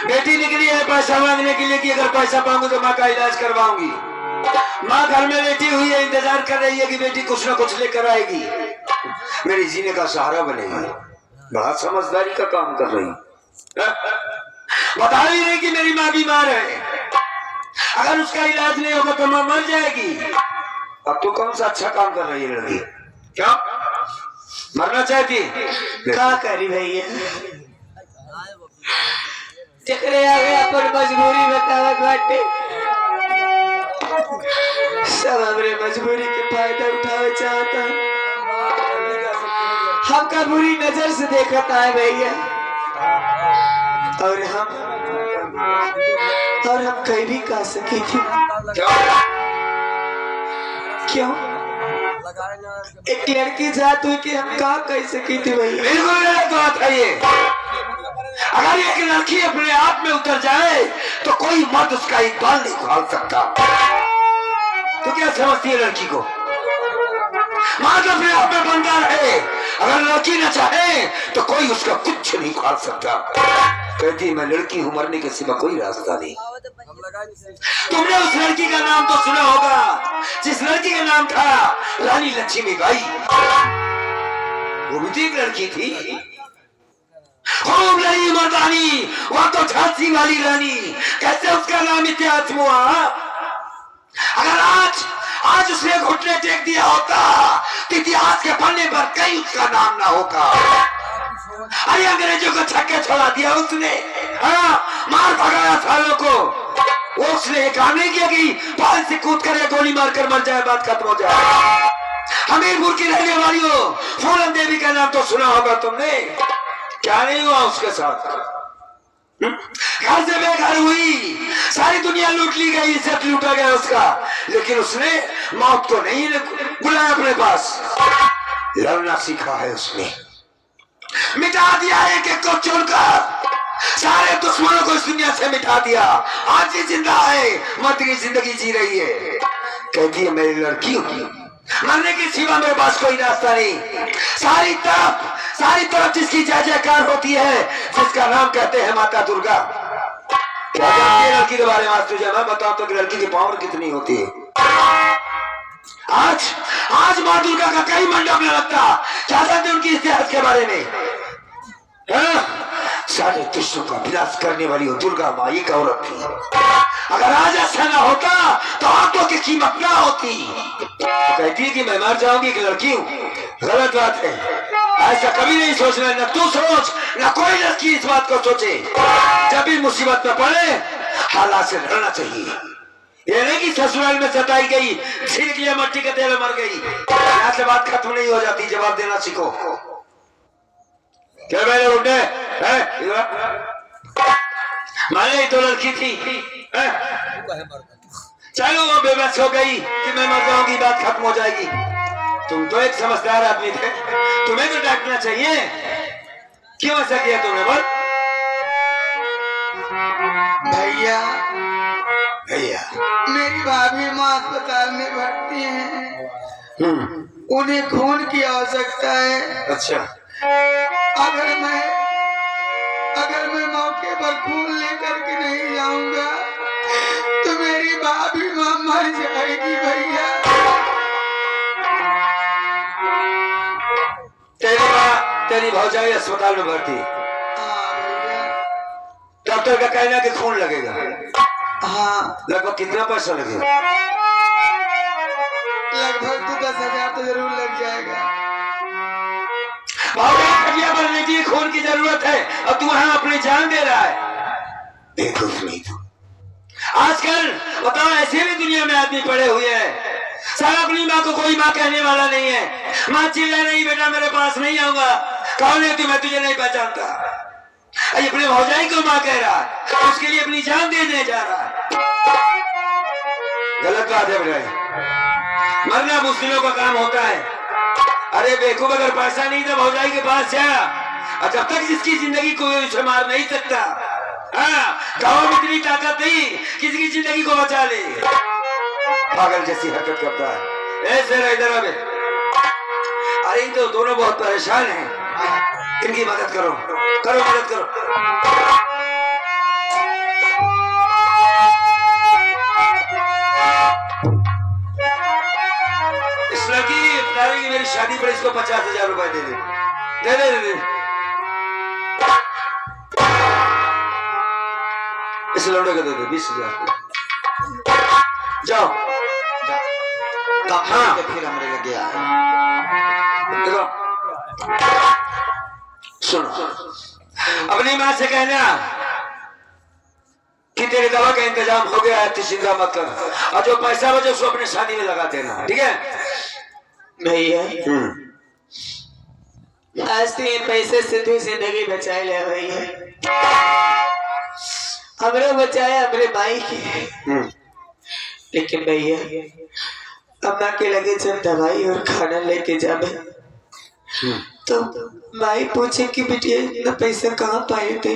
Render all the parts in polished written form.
बेटी निकली है पैसा मांगने के लिए कि अगर पैसा मांगू तो माँ का इलाज करवाऊंगी। माँ घर में बैठी हुई है, इंतजार कर रही है कि बेटी कुछ ना कुछ लेकर आएगी, मेरी जीने का सहारा बनेगी। बड़ा समझदारी का काम कर रही, बता ही नहीं कि मेरी माँ बीमार है, अगर उसका इलाज नहीं होगा तो माँ मर जाएगी। अब तो कौन सा अच्छा काम कर रही है लड़की? क्या मरना चाहती? क्या करी भैया, चक्रे आ गया पर मजबूरी बतावत बाटे, सब हमरे मजबूरी के फायदा उठावे चाहता, हमका बुरी नजर से देखता है भैया, और हम कहीं भी कह सकी थी। क्यों एक लड़की जात हुई कि हम कहा कह सकी थी भैया? बिल्कुल गलत बात है ये। अगर एक लड़की अपने आप में उतर जाए तो कोई मर्द उसका एक बाल नहीं उखाड़ सकता। तो क्या समझती है लड़की को? मर्द अपने आप में बंदा रहे, अगर लड़की न चाहे तो कोई उसका कुछ नहीं उखाड़ सकता। कहती मैं लड़की हूं, मरने के सिवा कोई रास्ता नहीं। तुमने उस लड़की का नाम तो सुना होगा जिस लड़की का नाम था रानी लक्ष्मीबाई। वो भी एक लड़की थी, खूब लड़ी मर्दानी, वह तो झांसी वाली रानी। कैसे उसका नाम इतिहास में हुआ? अगर आज उसने घुटने टेक दिया होता तो इतिहास के पन्ने पर कहीं उसका नाम ना होगा। अरे अंग्रेजों को छक्के छोड़ा दिया उसने, हाँ, मार भगाया सालों को। वो उसने एक काम नहीं किया कि पाल से कूद कर या गोली मारकर मर जाए, बात खत्म हो जाए। हमीरपुर की रहने वाली हो फूलन देवी का नाम तो सुना होगा तुमने। क्या नहीं हुआ उसके साथ? घर से बेघर हुई, सारी दुनिया लूट ली गई, इज्जत लूटा गया उसका, लेकिन उसने मौत को नहीं बुलाया अपने पास। लड़ना सीखा है उसने, मिटा दिया एक एक को चुनकर, सारे दुश्मनों को इस दुनिया से मिटा दिया। आज ये जिंदा है, मर्द की जिंदगी जी रही है। कहती है मेरी लड़की होगी, मरने के सिवा मेरे पास कोई रास्ता नहीं। सारी तरफ जिसकी जय जयकार होती है, जिसका नाम कहते हैं माता दुर्गा। क्या जानती है लड़की के बारे में? आज तुझे मैं बताऊं तो कि लड़की की पावर कितनी होती है। आज माँ दुर्गा का कई मंडप न लगता। क्या जानते उनकी इतिहास के बारे में? सारे दुष्टों का विनाश करने वाली हो दुर्गा माँ, एक औरत थी। अगर आज ऐसा ना होता तो आंखों की कीमत ना होती। तो कहती है कि मैं मर जाऊंगी, एक लड़की हूं। गलत बात है, ऐसा कभी नहीं सोचना। न तू सोच, न कोई लड़की इस बात को सोचे। जब भी मुसीबत में पड़े हालात से लड़ना चाहिए। ये नहीं कि ससुराल में सताई गई, छींक लिया मट्टी के तेल मर गई, यहाँ से बात खत्म नहीं हो जाती। जवाब देना सीखो। क्या मैंने उठे माने तो लड़की थी, चलो वो बेबस हो गई कि मैं मर जाऊंगी, बात खत्म हो जाएगी। तुम तो एक समझदार आदमी थे, तुम्हें तो डांटना चाहिए। क्यों ऐसा किया तुमने? बोल भैया भैया मेरी भाभी माँ अस्पताल में भर्ती हैं, उन्हें खून की आवश्यकता है। अच्छा, अगर मैं मौके पर खून लेकर के नहीं जाऊंगा तो मेरी भाभी माँ मर जाएगी भैया। तेरी भौजाई अस्पताल में भर्ती। हाँ भैया। डॉक्टर का कहना कि खून लगेगा। हाँ, लगभग कितना पैसा लगेगा? लगभग तो 10,000 तो जरूर लग जाएगा। भैया बनने की खून की जरूरत है और तू वहां अपनी जान दे रहा है। देखो नहीं तो आजकल बताओ ऐसे भी दुनिया में आदमी पड़े हुए हैं, सारा अपनी माँ को कोई माँ कहने वाला नहीं है। माँ चिल्ला नहीं बेटा मेरे पास नहीं आऊंगा, कौन है तू? मैं तुझे नहीं पहचानता। अपने भौजाई को माँ कह रहा है, उसके लिए अपनी जान देने जा रहा है। गलत बात है भाई, मरना मुस्लिमों का काम होता है। अरे बेवकूफ, अगर पैसा नहीं तो भौजाई के पास जा, और जब तक जिसकी जिंदगी कोई उसे मार नहीं सकता, गाँव में इतनी ताकत नहीं किसी की जिंदगी को बचा ले। पागल जैसी हरकत करता है। ऐसे इधर अबे, अरे तो दोनों बहुत परेशान हैं, इनकी मदद करो, मदद करो। दे दे दे इस लौंडे को दे दे 20,000 जाओ हाँ फिर हमारे लग गया देखो सुनो अपनी माँ से कहना कि तेरी दवा का इंतजाम हो गया है, तू चिंता मत कर, और जो पैसा बचे उसको अपनी शादी में लगा देना, ठीक है? भैया आज तो ये पैसे से तू जिंदगी बचा ले भैया, हमरे बचाया हमरे भाई की। लेकिन भैया अम्मा के लगे जब दवाई और खाना लेके जावे तो माई पूछे कि बिटिया इतना पैसा कहाँ पाए थे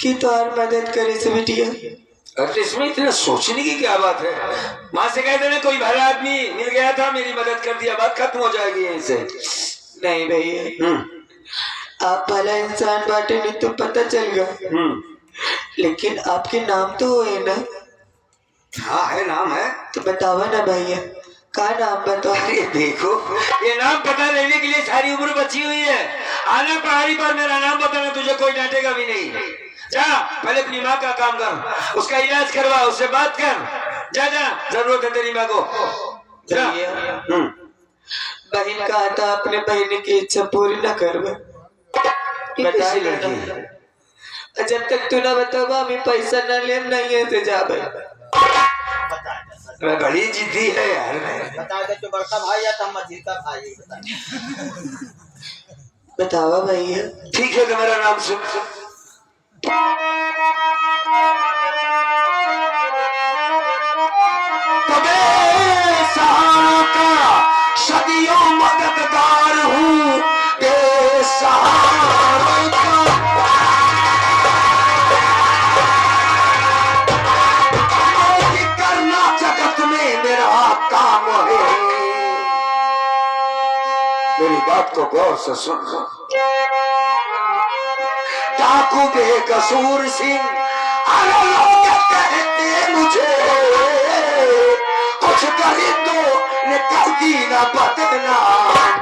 कि तो और मदद करे से बिटिया। अरे इसमें इतना सोचने की क्या बात है? माँ से कह देना कोई भला आदमी मिल गया था, मेरी मदद कर दिया, बात खत्म हो जाएगी यहीं से। नहीं भैया आप भला इंसान बाटे नहीं तो पता चल गया, लेकिन आपके नाम तो है ना? हाँ है, नाम है। तो बतावा ना भैया, का नाम बताओ। अरे देखो ये नाम पता लेने के लिए सारी उम्र बची हुई है, आना पहाड़ी पर मेरा नाम बताना, तुझे कोई डांटेगा भी नहीं। जा पहले अपनी माँ का काम कर, उसका इलाज करवा, उससे बात कर, जा जा, जरूरत है तेरी माँ को। बहन का आता अपने बहन की इच्छा पूरी न करवा, जब तक तू ना बतावा हमें पैसा न ले नहीं है तो जा भाई। बड़ी जिद्दी है यार। बता दे तो बड़का भाई या तो मझिल का भाई बतावा भैया। ठीक है तो मेरा नाम सुन। सहारा का सदियों मददगार हूँ, बेसहारा का करना जगत में मेरा काम है। मेरी बात को गौर से सुन। डाकू बेकसूर सिंह, अरे लोग कहते मुझे कुछ दरिंदों ने कर दी ना बदनाम।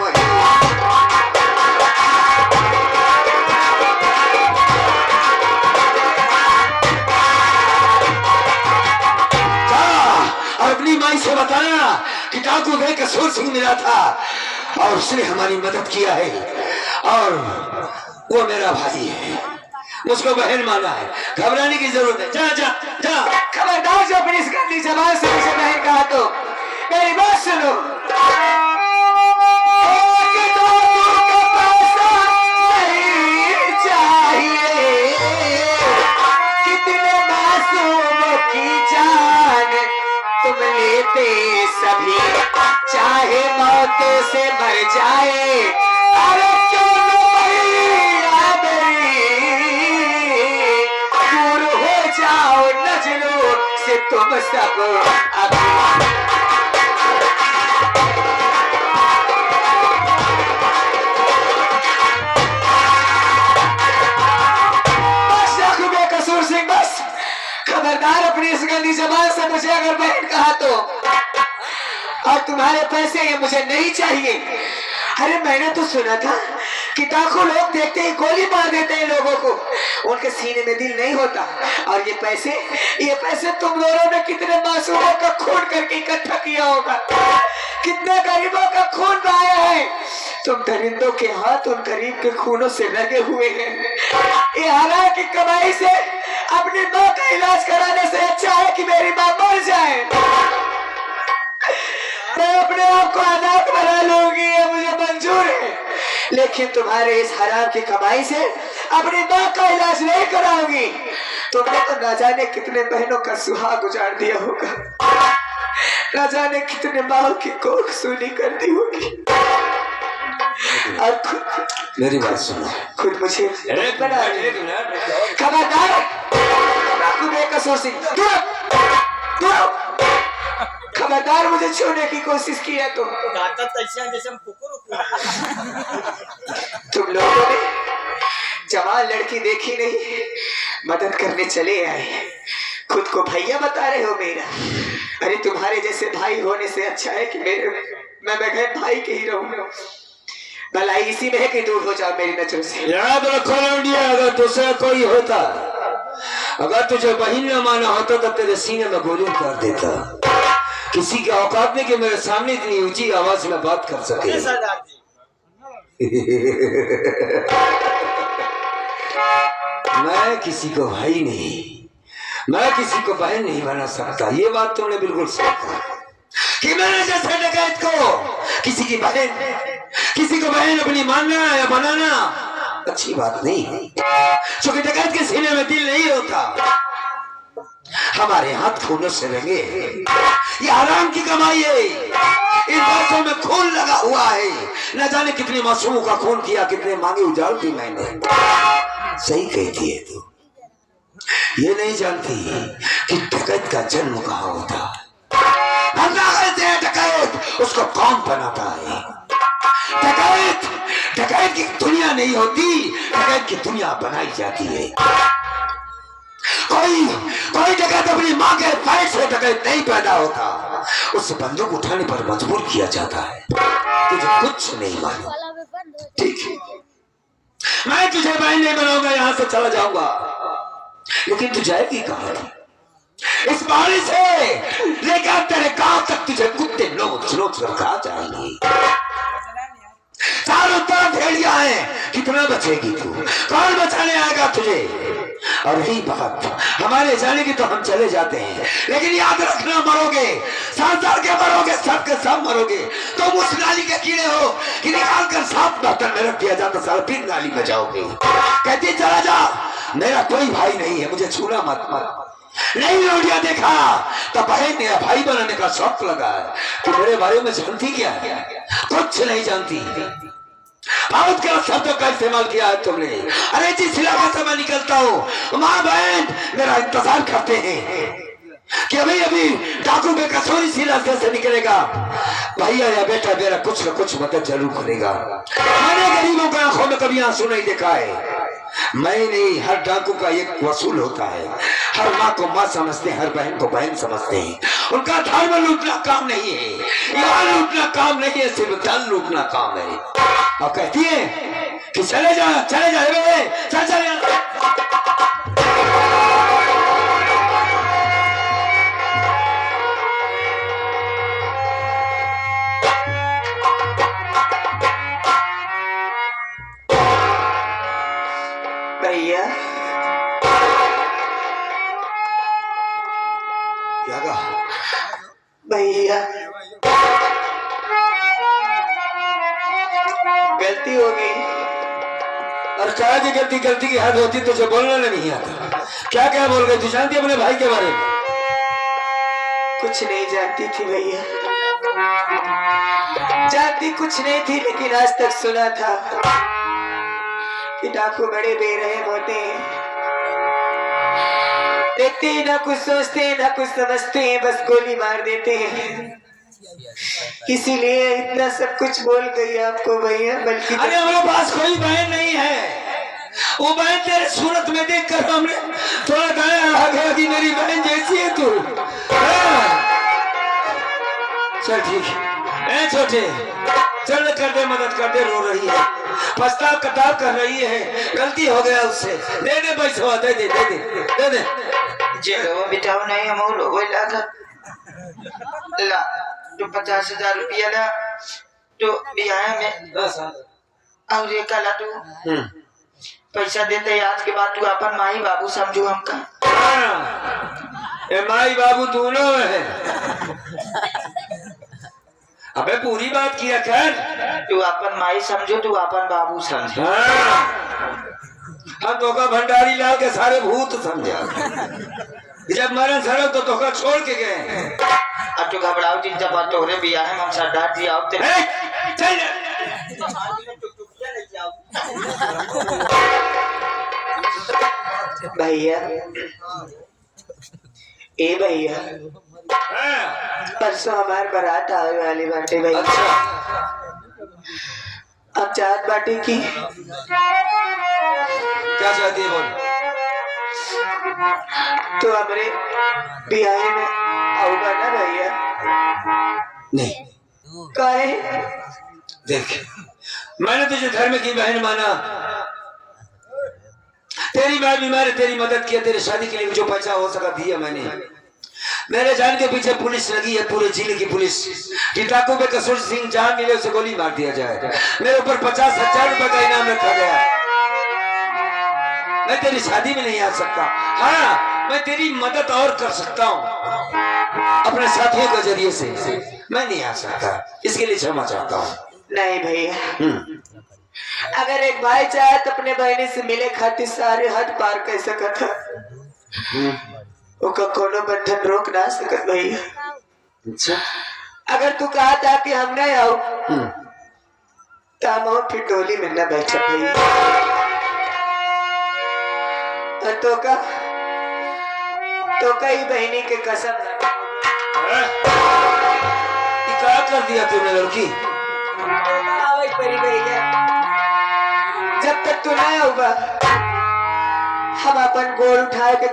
और अपनी माई से बताना कि डाकू बेकसूर सिंह मिला था और उसने हमारी मदद किया है, और वो मेरा भाई है, मुझको बहन माना है, घबराने की जरूरत है। जा जा जा। खबरदार जो अपनी इस गंदी जबान से मुझे बहन कहा तो मेरी बात सुनो। एक दो का पैसा नहीं चाहिए, कितने मासूम की जान तुम लेते सभी, चाहे मौत से मर जाए। अरे क्यों न भैया दूर हो जाओ नजरों से तुम सब अभी। बेकसूर सिंह बस खबरदार अपनी इस गंदी जबान से मुझे अगर बहन कहा तो, और तुम्हारे पैसे ये मुझे नहीं चाहिए। अरे मैंने तो सुना था कि लाखों लोग देखते ही गोली मार देते हैं लोगों को, उनके सीने में दिल नहीं होता। और ये पैसे तुम दोनों ने कितने मासूमों का खून करके इकट्ठा किया होगा, कितने गरीबों का खून बहाया है। तुम दरिंदों के हाथ उन गरीब के खूनों से लगे हुए हैं। ये हराम की कमाई से अपनी माँ का इलाज कराने से अच्छा है कि मेरी माँ मर जाए। मैं अपने आप को अनाथ बना लूंगी, ये मुझे मंजूर है, लेकिन तुम्हारे इस हराम की कमाई से अपनी माँ का इलाज नहीं कराऊंगी। तुमने तो न जाने कितने बहनों का सुहाग उजाड़ दिया होगा, न जाने कितने माँ की कोख सूनी कर दी होगी। और खुद मेरी बात सुनो, खुद मुझे खबरदार बेकसूर सिंह, खबरदार मुझे छूने की कोशिश की है तुम लोगों ने जवान लड़की देखी नहीं, मदद करने चले आए, खुद को भैया बता रहे हो मेरा। अरे तुम्हारे जैसे भाई होने से अच्छा है कि मैं बगैर भाई के ही रहूं। भलाई इसी में है कि दूर हो जाओ मेरी नजरों से। याद रखो लौंडिया, अगर दूसरा कोई होता, अगर तुझे बहन न माना होता तो तेरे सीने में गोली कर देता। किसी के औकात में कि मेरे सामने इतनी ऊंची आवाज में बात कर सके। मैं किसी को भाई नहीं, मैं किसी को बहन नहीं बना सकता। ये बात तुमने बिल्कुल सही कहा कि मैंने जैसे डकैत को किसी की बहन, किसी को बहन अपनी मानना या बनाना अच्छी बात नहीं, क्योंकि डकैत के सीने में दिल नहीं होता। हमारे हाथ खूनों से रंगे, ये हराम की कमाई है, इन बातों में खून लगा हुआ है। न जाने कितने मासूमों का खून किया, कितने मांगे उजाड़ दी मैंने। सही कहती है तू, ये नहीं जानती कि डकैत का जन्म कहाँ होता है। डकैत उसको कौन बनाता है? डकैत की दुनिया नहीं होती, डकैत की दुनिया बनाई जाती है। कोई डकैत अपनी माँ के पैर से डकैत नहीं पैदा होता, उससे बंदूक उठाने पर मजबूर किया जाता है। तुझे कुछ नहीं मालूम, ठीक है? मैं तुझे बहन नहीं बनाऊंगा, यहाँ से चला जाऊंगा, लेकिन तू जाएगी कहाँ? इस पहाड़ी से लेकर तेरे गांव तक तुझे कुत्ते नोच नोच कर खा जाएंगे। चारों तरफ भेड़िया है, कितना बचेगी तू? कौन बचाने आएगा तुझे? और रही बात हमारे जाने की, तो हम चले जाते हैं, लेकिन याद रखना मरोगे, संसार के मरोगे, सब के सब मरोगे। तुम उस नाली के कीड़े हो कि निकाल कर साफ बर्तन में रख दिया जाता, सारा फिर नाली में जाओगे। कहती चला जा, मेरा कोई भाई नहीं है, मुझे छूना मत मत। नहीं लौटिया देखा तो बहन या भाई बनाने का शौक लगा है। तो मेरे बारे में जानती क्या है? कुछ नहीं जानती। बहुत गलत शब्दों का इस्तेमाल किया है तुमने। अरे जिस इलाके से मैं निकलता हूँ, माँ बहन मेरा इंतजार करते हैं कि अभी अभी डाकू बेकसूरी सी रास्ते से निकलेगा, भैया या बेटा मेरा कुछ न कुछ मदद जरूर करेगा। मैंने गरीबों की आंखों में कभी आंसू नहीं देखा है। मैं नहीं, हर डाकू का एक वसूल होता है। हर माँ को माँ समझते हैं, हर बहन को बहन समझते हैं। उनका धर्म लूटना काम नहीं है, ईमान लूटना काम नहीं है, सिर्फ धन लूटना काम है। और कहती है कि चले जा चल चल। भैया क्या कहा? भैया गलती हो गई। और कहा कि गलती की हद होती, तुझे बोलना नहीं आता। क्या क्या बोल गई? तू जानती अपने भाई के बारे में? कुछ नहीं जानती थी भैया, जानती कुछ नहीं थी, लेकिन आज तक सुना था कि डाकू बड़े बेरहम होते हैं, देखते ही ना कुछ सोचते हैं ना कुछ समझते हैं, बस गोली मार देते हैं। इसीलिए इतना सब कुछ बोल गई आपको भैया। बल्कि अरे हमारे पास कोई बहन नहीं है। वो बहन तेरे सूरत में देखकर हमने थोड़ा गाया आ गया कि मेरी बहन जैसी है तू। चल ठीक है, छोटे चल कर दे, मदद कर दे, रो रही है, पछताव कताव कर रही है, गलती हो गया उससे। दे दे पैसा, दे दे दे दे दे दे। जे बिठाओ नहीं, हम लोग ला तो 50,000 रुपया ला तो बिहार में और ये कला तू पैसा देते। आज के बाद तू अपन माई बाबू समझू हमका। माई बाबू दोनों है। अबे पूरी बात किया कर। तू अपन माई समझो, तू अपन बाबू समझो। हम तो का भंडारी लाल के सारे भूत समझा। जब मरण सड़ो तो तोका छोड़ के गए। अब तो घबराओ दिन जब तोरे बिया है हम सरदार जी आओते चल भैया। ए भैया, परसों हमारे बारात आने वाली बाटे भैया। अब चाहत बाटे की क्या चाहती है बोल? तो हमारे बियाहे में आऊंगा ना भैया? नहीं काहे? देख, मैंने तुझे धर्म की बहन माना, तेरी माँ बीमार है, तेरी मदद किया, तेरी शादी के लिए जो पैसा हो सका दिया मैंने। मेरे जान के पीछे पुलिस लगी है, पूरे जिले की पुलिस, कि डाकू में कसूर सिंह जहां मिले उसे गोली मार दिया जाए। मेरे ऊपर 50,000 रुपए का इनाम रखा गया। मैं तेरी शादी में नहीं आ सकता। हाँ, मैं तेरी मदद और कर सकता हूँ अपने साथियों के जरिए से। मैं नहीं आ सकता, इसके लिए क्षमा चाहता हूँ। नहीं भैया, अगर एक भाई चाहे तो अपने बहनी से मिले खातिर सारे हद पार कर सकता, ओका कोनो बंधन रोक ना सकत भैया। अच्छा, अगर तू कहा था कि हम नहीं आओ तो हम फिर टोली में न बैठा भैया। तो कई बहनी के कसम क्या कर दिया तूने लड़की? भैया, जब तक तू नहीं होगा हम अपन गोड़ उठाए के